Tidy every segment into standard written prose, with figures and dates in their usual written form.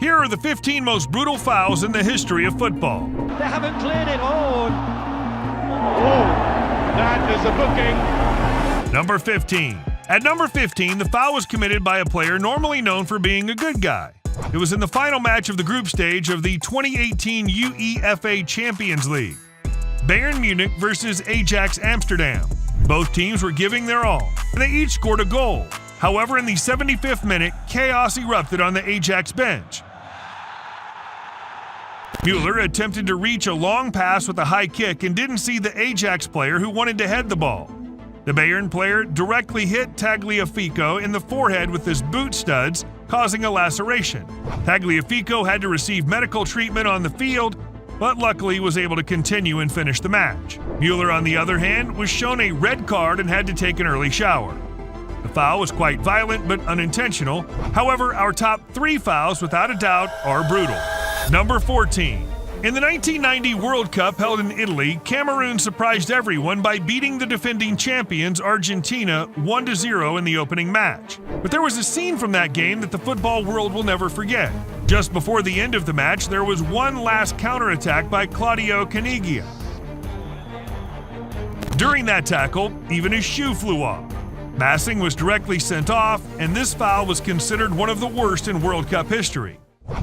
Here are the 15 most brutal fouls in the history of football. They haven't cleared it. Oh, that is a booking. Number 15. At number 15, the foul was committed by a player normally known for being a good guy. It was in the final match of the group stage of the 2018 UEFA Champions League. Bayern Munich versus Ajax Amsterdam. Both teams were giving their all, and they each scored a goal. However, in the 75th minute, chaos erupted on the Ajax bench. Müller attempted to reach a long pass with a high kick and didn't see the Ajax player who wanted to head the ball. The Bayern player directly hit Tagliafico in the forehead with his boot studs, causing a laceration. Tagliafico had to receive medical treatment on the field, but luckily was able to continue and finish the match. Müller, on the other hand, was shown a red card and had to take an early shower. The foul was quite violent but unintentional. However, our top 3 fouls, without a doubt, are brutal. Number 14. In the 1990 World Cup held in Italy, Cameroon surprised everyone by beating the defending champions Argentina 1-0 in the opening match. But there was a scene from that game that the football world will never forget. Just before the end of the match, there was one last counterattack by Claudio Caniggia. During that tackle, even his shoe flew off. Massing was directly sent off, and this foul was considered one of the worst in World Cup history.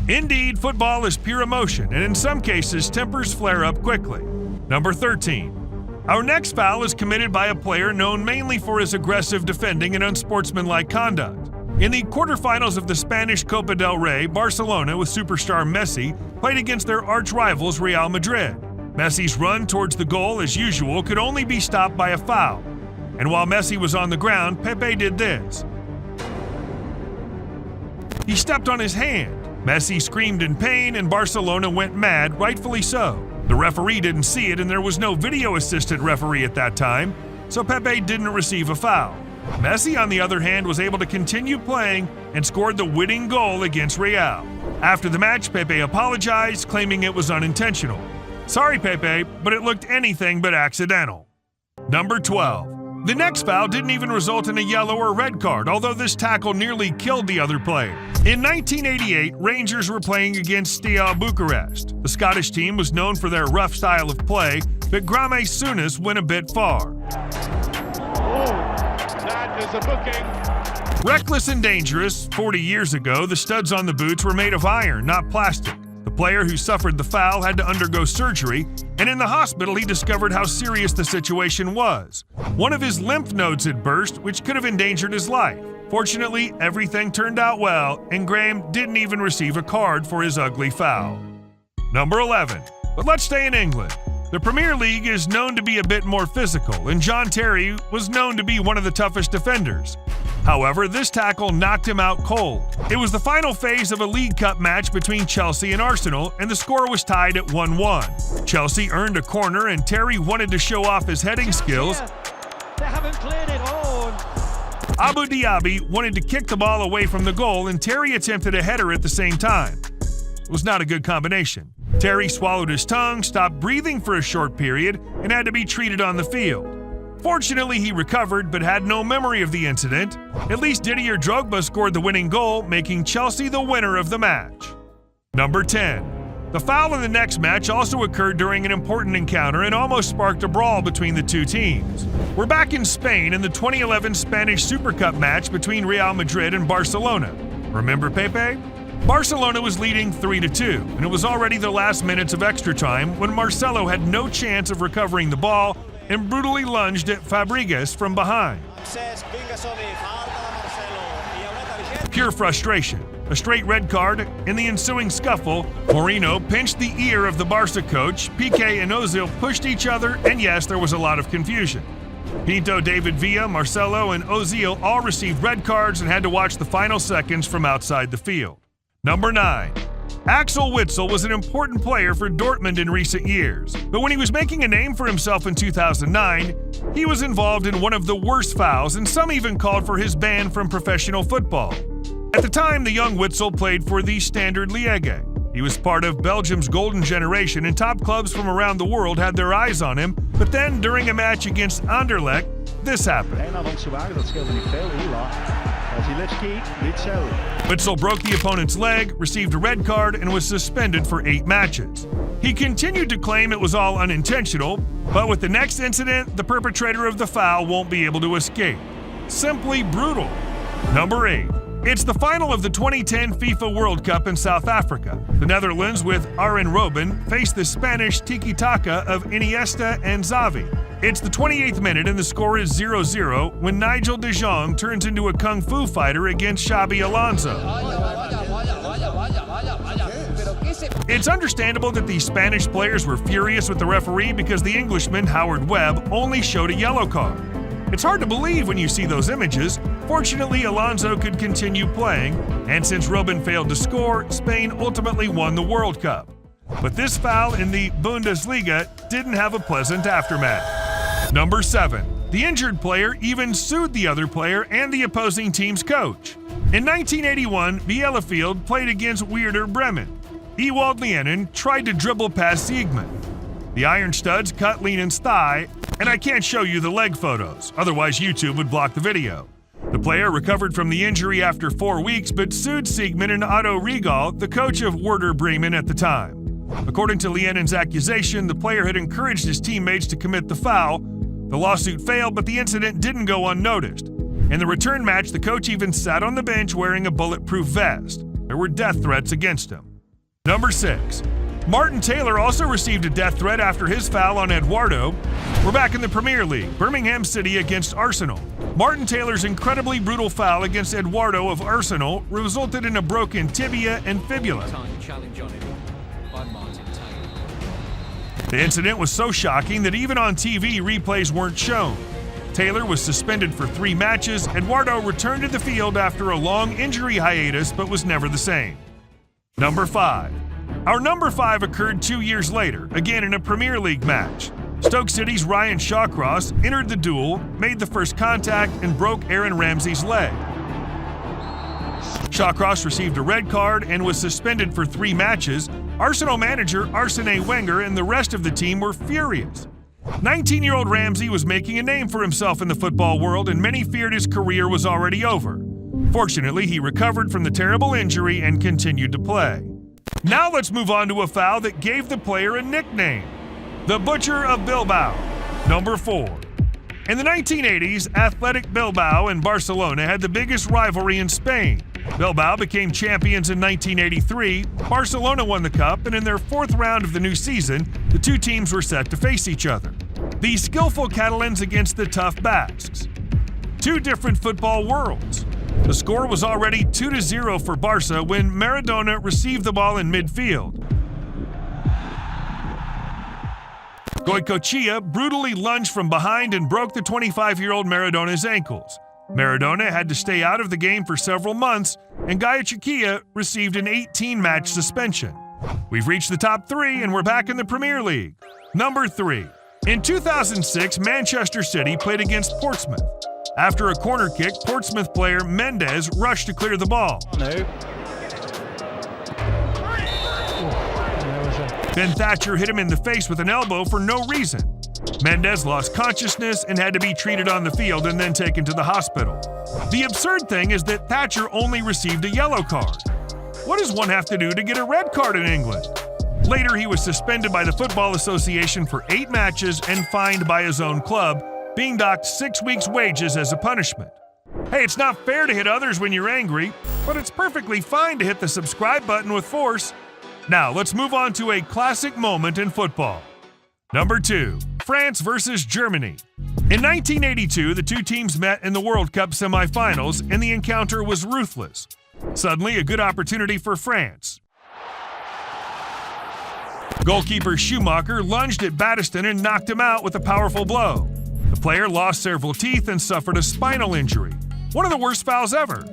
Indeed, football is pure emotion, and in some cases, tempers flare up quickly. Number 13. Our next foul is committed by a player known mainly for his aggressive defending and unsportsmanlike conduct. In the quarterfinals of the Spanish Copa del Rey, Barcelona, with superstar Messi, played against their arch-rivals Real Madrid. Messi's run towards the goal, as usual, could only be stopped by a foul. And while Messi was on the ground, Pepe did this. He stepped on his hand. Messi screamed in pain and Barcelona went mad, rightfully so. The referee didn't see it and there was no video-assisted referee at that time, so Pepe didn't receive a foul. Messi, on the other hand, was able to continue playing and scored the winning goal against Real. After the match, Pepe apologized, claiming it was unintentional. Sorry, Pepe, but it looked anything but accidental. Number 12. The next foul didn't even result in a yellow or red card, although this tackle nearly killed the other player. In 1988, Rangers were playing against Steaua Bucharest. The Scottish team was known for their rough style of play, but Graham Souness went a bit far. Oh, that is a booking. Reckless and dangerous, 40 years ago, the studs on the boots were made of iron, not plastic. The player who suffered the foul had to undergo surgery, and in the hospital he discovered how serious the situation was. One of his lymph nodes had burst, which could have endangered his life. Fortunately, everything turned out well, and Graham didn't even receive a card for his ugly foul. Number 11. But let's stay in England. The Premier League is known to be a bit more physical, and John Terry was known to be one of the toughest defenders. However, this tackle knocked him out cold. It was the final phase of a League Cup match between Chelsea and Arsenal, and the score was tied at 1-1. Chelsea earned a corner, and Terry wanted to show off his heading skills. They haven't cleared it. Abu Diaby wanted to kick the ball away from the goal, and Terry attempted a header at the same time. It was not a good combination. Terry swallowed his tongue, stopped breathing for a short period, and had to be treated on the field. Fortunately, he recovered but had no memory of the incident. At least Didier Drogba scored the winning goal, making Chelsea the winner of the match. Number 10. The foul in the next match also occurred during an important encounter and almost sparked a brawl between the two teams. We're back in Spain in the 2011 Spanish Super Cup match between Real Madrid and Barcelona. Remember Pepe? Barcelona was leading 3-2, and it was already the last minutes of extra time when Marcelo had no chance of recovering the ball and brutally lunged at Fabregas from behind. Pure frustration. A straight red card. In the ensuing scuffle, Moreno pinched the ear of the Barca coach, Piqué and Ozil pushed each other, and yes, there was a lot of confusion. Pinto, David Villa, Marcelo, and Ozil all received red cards and had to watch the final seconds from outside the field. Number 9. Axel Witsel was an important player for Dortmund in recent years, but when he was making a name for himself in 2009, he was involved in one of the worst fouls, and some even called for his ban from professional football. At the time, the young Witsel played for the Standard Liège. He was part of Belgium's golden generation, and top clubs from around the world had their eyes on him, but then during a match against Anderlecht, this happened. Witzel broke the opponent's leg, received a red card, and was suspended for 8 matches. He continued to claim it was all unintentional, but with the next incident, the perpetrator of the foul won't be able to escape. Simply brutal. Number 8. It's the final of the 2010 FIFA World Cup in South Africa. The Netherlands, with Arjen Robben, faced the Spanish tiki-taka of Iniesta and Xavi. It's the 28th minute and the score is 0-0 when Nigel de Jong turns into a kung fu fighter against Xabi Alonso. It's understandable that the Spanish players were furious with the referee because the Englishman, Howard Webb, only showed a yellow card. It's hard to believe when you see those images. Fortunately, Alonso could continue playing, and since Robben failed to score, Spain ultimately won the World Cup. But this foul in the Bundesliga didn't have a pleasant aftermath. Number 7. The injured player even sued the other player and the opposing team's coach. In 1981, Bielefeld played against Werder Bremen. Ewald Lienen tried to dribble past Siegmann. The Iron Studs cut Lienen's thigh, and I can't show you the leg photos, otherwise YouTube would block the video. The player recovered from the injury after 4 weeks, but sued Siegmann and Otto Regal, the coach of Werder Bremen at the time. According to Lienen's accusation, the player had encouraged his teammates to commit the foul. The lawsuit failed, but the incident didn't go unnoticed. In the return match, the coach even sat on the bench wearing a bulletproof vest. There were death threats against him. Number 6. Martin Taylor also received a death threat after his foul on Eduardo. We're back in the Premier League, Birmingham City against Arsenal. Martin Taylor's incredibly brutal foul against Eduardo of Arsenal resulted in a broken tibia and fibula. The incident was so shocking that even on TV, replays weren't shown. Taylor was suspended for 3 matches. Eduardo returned to the field after a long injury hiatus, but was never the same. Number 5. Our number 5 occurred 2 years later, again in a Premier League match. Stoke City's Ryan Shawcross entered the duel, made the first contact, and broke Aaron Ramsey's leg. Shawcross received a red card and was suspended for 3 matches. Arsenal manager Arsene Wenger and the rest of the team were furious. 19-year-old Ramsey was making a name for himself in the football world, and many feared his career was already over. Fortunately, he recovered from the terrible injury and continued to play. Now let's move on to a foul that gave the player a nickname: the Butcher of Bilbao. Number 4. In the 1980s, Athletic Bilbao and Barcelona had the biggest rivalry in Spain. Bilbao became champions in 1983, Barcelona won the cup, and in their 4th round of the new season, the 2 teams were set to face each other. The skillful Catalans against the tough Basques. 2 different football worlds. The score was already 2-0 for Barca when Maradona received the ball in midfield. Goicoechea brutally lunged from behind and broke the 25-year-old Maradona's ankles. Maradona had to stay out of the game for several months, and Goicoechea received an 18-match suspension. We've reached the top 3, and we're back in the Premier League. Number 3. In 2006, Manchester City played against Portsmouth. After a corner kick, Portsmouth player Mendes rushed to clear the ball. Ben Thatcher hit him in the face with an elbow for no reason. Mendes lost consciousness and had to be treated on the field and then taken to the hospital. The absurd thing is that Thatcher only received a yellow card. What does one have to do to get a red card in England? Later, he was suspended by the Football Association for 8 matches and fined by his own club, being docked 6 weeks' wages as a punishment. Hey, it's not fair to hit others when you're angry, but it's perfectly fine to hit the subscribe button with force. Now, let's move on to a classic moment in football. Number 2. France versus Germany. In 1982, the 2 teams met in the World Cup semifinals, and the encounter was ruthless. Suddenly, a good opportunity for France. Goalkeeper Schumacher lunged at Battiston and knocked him out with a powerful blow. The player lost several teeth and suffered a spinal injury. One of the worst fouls ever.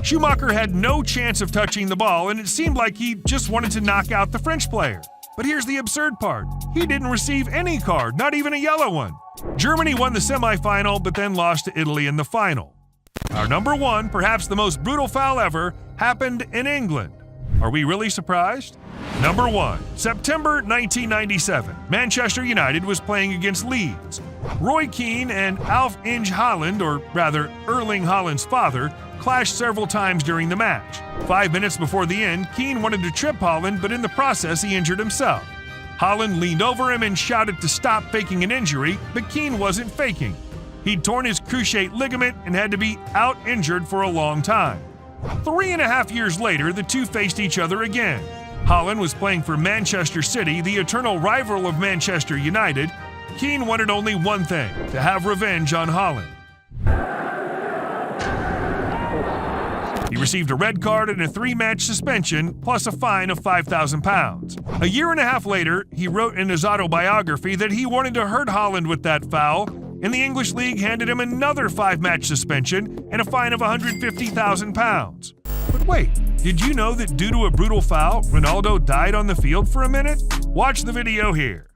Schumacher had no chance of touching the ball, and it seemed like he just wanted to knock out the French player. But here's the absurd part. He didn't receive any card, not even a yellow one. Germany won the semifinal, but then lost to Italy in the final. Our number 1, perhaps the most brutal foul ever, happened in England. Are we really surprised? Number 1. September 1997. Manchester United was playing against Leeds. Roy Keane and Alf Inge Haaland, or rather Erling Haaland's father, clashed several times during the match. 5 minutes before the end, Keane wanted to trip Haaland, but in the process he injured himself. Haaland leaned over him and shouted to stop faking an injury, but Keane wasn't faking. He'd torn his cruciate ligament and had to be out injured for a long time. 3.5 years later, the two faced each other again. Haaland was playing for Manchester City, the eternal rival of Manchester United. Keane wanted only one thing: to have revenge on Haaland. He received a red card and a 3-match suspension, plus a fine of £5,000. A year and a half later, he wrote in his autobiography that he wanted to hurt Haaland with that foul, and the English League handed him another 5-match suspension and a fine of £150,000. But wait, did you know that due to a brutal foul, Ronaldo died on the field for a minute? Watch the video here.